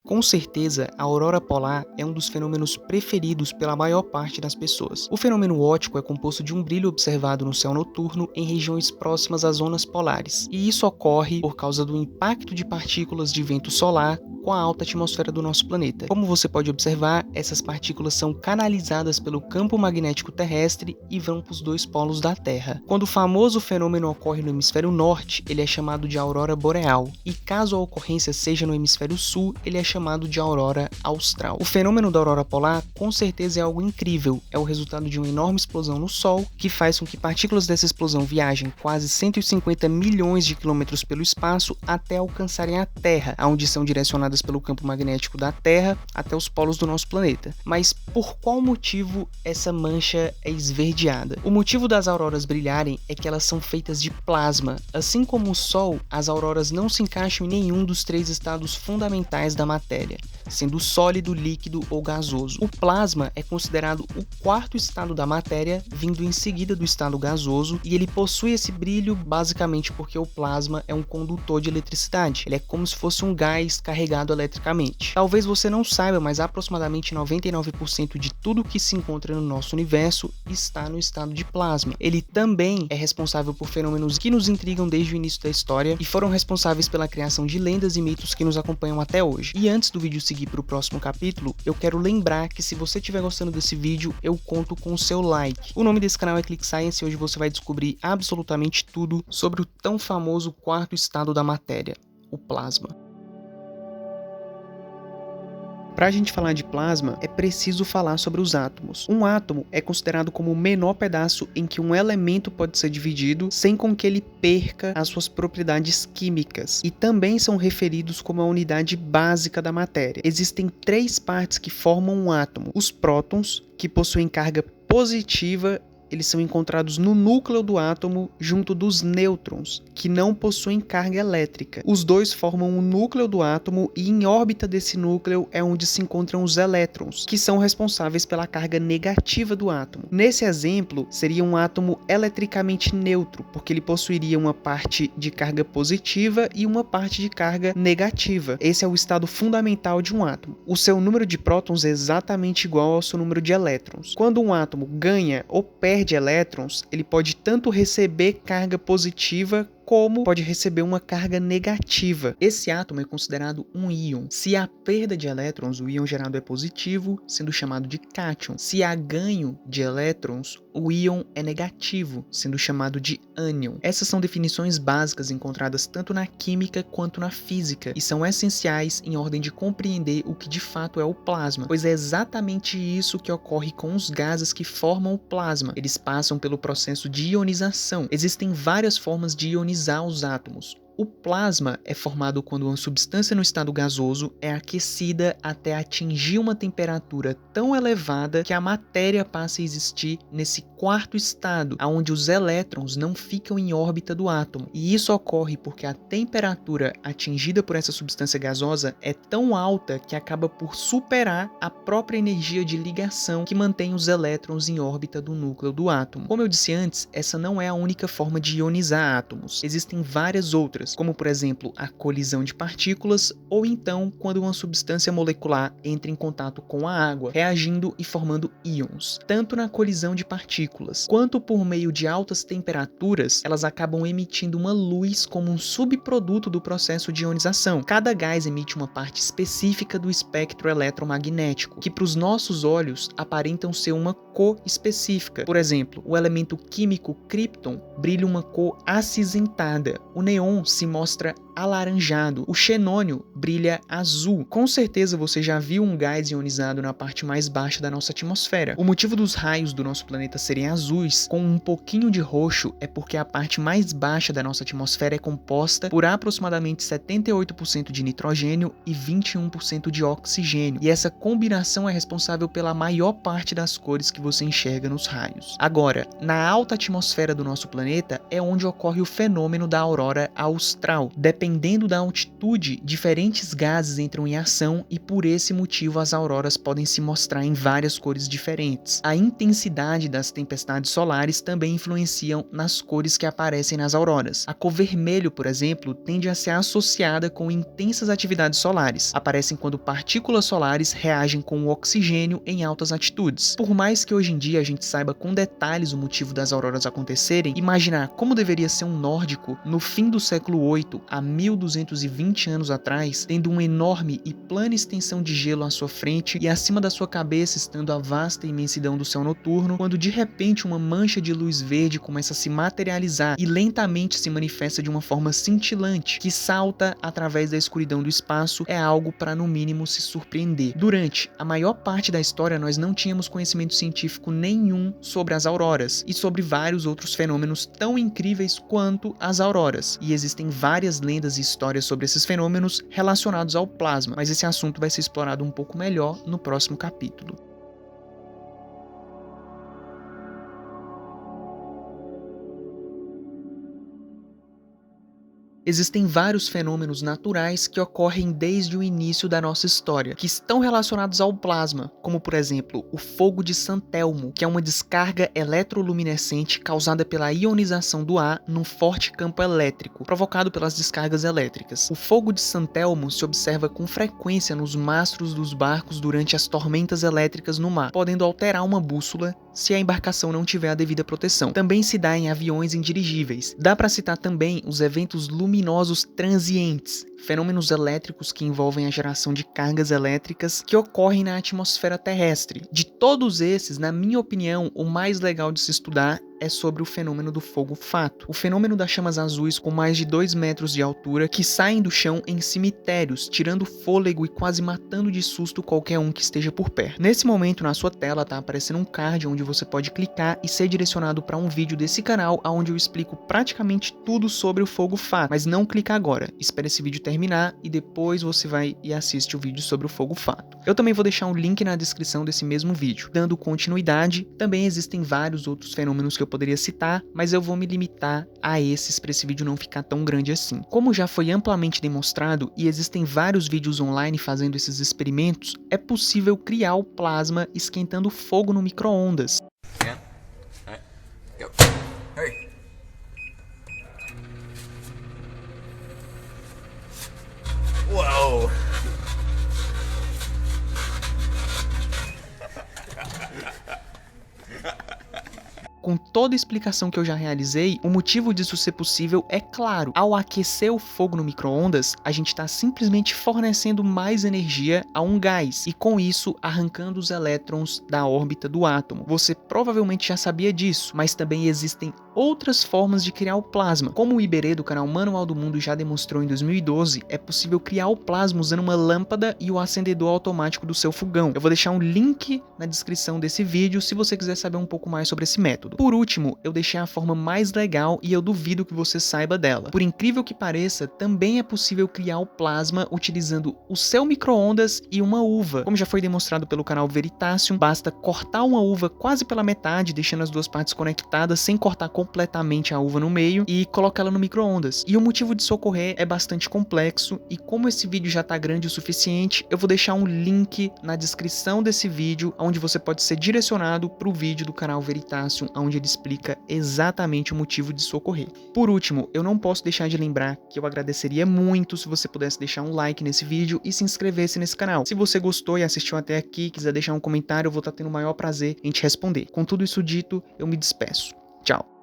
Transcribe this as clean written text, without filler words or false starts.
Com certeza, a aurora polar é um dos fenômenos preferidos pela maior parte das pessoas. O fenômeno óptico é composto de um brilho observado no céu noturno em regiões próximas às zonas polares, e isso ocorre por causa do impacto de partículas de vento solar com a alta atmosfera do nosso planeta. Como você pode observar, essas partículas são canalizadas pelo campo magnético terrestre e vão para os dois polos da Terra. Quando o famoso fenômeno ocorre no hemisfério norte, ele é chamado de aurora boreal, e caso a ocorrência seja no hemisfério sul, ele é chamado de aurora austral. O fenômeno da aurora polar com certeza é algo incrível, é o resultado de uma enorme explosão no Sol, que faz com que partículas dessa explosão viajem quase 150 milhões de quilômetros pelo espaço até alcançarem a Terra, onde são direcionadas pelo campo magnético da Terra até os polos do nosso planeta. Mas por qual motivo essa mancha é esverdeada? O motivo das auroras brilharem é que elas são feitas de plasma. Assim como o Sol, as auroras não se encaixam em nenhum dos três estados fundamentais da matéria, sendo sólido, líquido ou gasoso. O plasma é considerado o quarto estado da matéria, vindo em seguida do estado gasoso, e ele possui esse brilho basicamente porque o plasma é um condutor de eletricidade. Ele é como se fosse um gás carregado eletricamente. Talvez você não saiba, mas aproximadamente 99% de tudo que se encontra no nosso universo está no estado de plasma. Ele também é responsável por fenômenos que nos intrigam desde o início da história e foram responsáveis pela criação de lendas e mitos que nos acompanham até hoje. E antes do vídeo seguir para o próximo capítulo, eu quero lembrar que se você estiver gostando desse vídeo, eu conto com o seu like. O nome desse canal é Click Science e hoje você vai descobrir absolutamente tudo sobre o tão famoso quarto estado da matéria, o plasma. Para a gente falar de plasma, é preciso falar sobre os átomos. Um átomo é considerado como o menor pedaço em que um elemento pode ser dividido sem com que ele perca as suas propriedades químicas, e também são referidos como a unidade básica da matéria. Existem três partes que formam um átomo: os prótons, que possuem carga positiva, eles são encontrados no núcleo do átomo junto dos nêutrons, que não possuem carga elétrica. Os dois formam o núcleo do átomo e em órbita desse núcleo é onde se encontram os elétrons, que são responsáveis pela carga negativa do átomo. Nesse exemplo, seria um átomo eletricamente neutro, porque ele possuiria uma parte de carga positiva e uma parte de carga negativa. Esse é o estado fundamental de um átomo. O seu número de prótons é exatamente igual ao seu número de elétrons. Quando um átomo ganha ou perde elétrons, ele pode tanto receber carga positiva como pode receber uma carga negativa. Esse átomo é considerado um íon. Se há perda de elétrons, o íon gerado é positivo, sendo chamado de cátion. Se há ganho de elétrons, o íon é negativo, sendo chamado de ânion. Essas são definições básicas encontradas tanto na química quanto na física e são essenciais em ordem de compreender o que de fato é o plasma, pois é exatamente isso que ocorre com os gases que formam o plasma. Eles passam pelo processo de ionização. Existem várias formas de ionizar os átomos. O plasma é formado quando uma substância no estado gasoso é aquecida até atingir uma temperatura tão elevada que a matéria passa a existir nesse quarto estado, onde os elétrons não ficam em órbita do átomo. E isso ocorre porque a temperatura atingida por essa substância gasosa é tão alta que acaba por superar a própria energia de ligação que mantém os elétrons em órbita do núcleo do átomo. Como eu disse antes, essa não é a única forma de ionizar átomos. Existem várias outras, como por exemplo a colisão de partículas, ou então quando uma substância molecular entra em contato com a água, reagindo e formando íons. Tanto na colisão de partículas, quanto por meio de altas temperaturas, elas acabam emitindo uma luz como um subproduto do processo de ionização. Cada gás emite uma parte específica do espectro eletromagnético, que para os nossos olhos aparentam ser uma cor específica. Por exemplo, o elemento químico crípton brilha uma cor acinzentada. O neon se mostra alaranjado. O xenônio brilha azul. Com certeza você já viu um gás ionizado na parte mais baixa da nossa atmosfera. O motivo dos raios do nosso planeta serem azuis com um pouquinho de roxo é porque a parte mais baixa da nossa atmosfera é composta por aproximadamente 78% de nitrogênio e 21% de oxigênio. E essa combinação é responsável pela maior parte das cores que você enxerga nos raios. Agora, na alta atmosfera do nosso planeta é onde ocorre o fenômeno da aurora austral. Dependendo dependendo da altitude, diferentes gases entram em ação e por esse motivo as auroras podem se mostrar em várias cores diferentes. A intensidade das tempestades solares também influenciam nas cores que aparecem nas auroras. A cor vermelho, por exemplo, tende a ser associada com intensas atividades solares. Aparecem quando partículas solares reagem com o oxigênio em altas altitudes. Por mais que hoje em dia a gente saiba com detalhes o motivo das auroras acontecerem, imaginar como deveria ser um nórdico no fim do século VIII, há 1220 anos atrás, tendo uma enorme e plana extensão de gelo à sua frente e acima da sua cabeça estando a vasta imensidão do céu noturno, quando de repente uma mancha de luz verde começa a se materializar e lentamente se manifesta de uma forma cintilante que salta através da escuridão do espaço, é algo para no mínimo se surpreender. Durante a maior parte da história nós não tínhamos conhecimento científico nenhum sobre as auroras e sobre vários outros fenômenos tão incríveis quanto as auroras, e existem várias lendas e histórias sobre esses fenômenos relacionados ao plasma, mas esse assunto vai ser explorado um pouco melhor no próximo capítulo. Existem vários fenômenos naturais que ocorrem desde o início da nossa história, que estão relacionados ao plasma, como por exemplo, o fogo de San Telmo, que é uma descarga eletroluminescente causada pela ionização do ar num forte campo elétrico, provocado pelas descargas elétricas. O fogo de San Telmo se observa com frequência nos mastros dos barcos durante as tormentas elétricas no mar, podendo alterar uma bússola se a embarcação não tiver a devida proteção. Também se dá em aviões indirigíveis. Dá para citar também os eventos luminosos transientes, fenômenos elétricos que envolvem a geração de cargas elétricas que ocorrem na atmosfera terrestre. De todos esses, na minha opinião, o mais legal de se estudar é sobre o fenômeno do fogo fato. O fenômeno das chamas azuis com mais de 2 metros de altura que saem do chão em cemitérios, tirando fôlego e quase matando de susto qualquer um que esteja por perto. Nesse momento, na sua tela, tá aparecendo um card onde você pode clicar e ser direcionado para um vídeo desse canal onde eu explico praticamente tudo sobre o fogo fato. Mas não clica agora, espere esse vídeo terminar e depois você vai e assiste o vídeo sobre o fogo fato. Eu também vou deixar um link na descrição desse mesmo vídeo. Dando continuidade, também existem vários outros fenômenos que eu poderia citar, mas eu vou me limitar a esses para esse vídeo não ficar tão grande assim. Como já foi amplamente demonstrado e existem vários vídeos online fazendo esses experimentos, é possível criar o plasma esquentando fogo no micro-ondas. Uau! Com toda a explicação que eu já realizei, o motivo disso ser possível é claro. Ao aquecer o fogo no micro-ondas, a gente está simplesmente fornecendo mais energia a um gás e com isso arrancando os elétrons da órbita do átomo. Você provavelmente já sabia disso, mas também existem outras formas de criar o plasma. Como o Iberê do canal Manual do Mundo já demonstrou em 2012, é possível criar o plasma usando uma lâmpada e o acendedor automático do seu fogão. Eu vou deixar um link na descrição desse vídeo se você quiser saber um pouco mais sobre esse método. Por último, eu deixei a forma mais legal e eu duvido que você saiba dela. Por incrível que pareça, também é possível criar o plasma utilizando o seu micro-ondas e uma uva. Como já foi demonstrado pelo canal Veritasium, basta cortar uma uva quase pela metade, deixando as duas partes conectadas sem cortar completamente a uva no meio e colocar ela no micro-ondas. E o motivo disso ocorrer é bastante complexo e como esse vídeo já tá grande o suficiente, eu vou deixar um link na descrição desse vídeo onde você pode ser direcionado para o vídeo do canal Veritasium, onde ele explica exatamente o motivo disso ocorrer. Por último, eu não posso deixar de lembrar que eu agradeceria muito se você pudesse deixar um like nesse vídeo e se inscrever-se nesse canal. Se você gostou e assistiu até aqui, quiser deixar um comentário, eu vou estar tendo o maior prazer em te responder. Com tudo isso dito, eu me despeço. Tchau!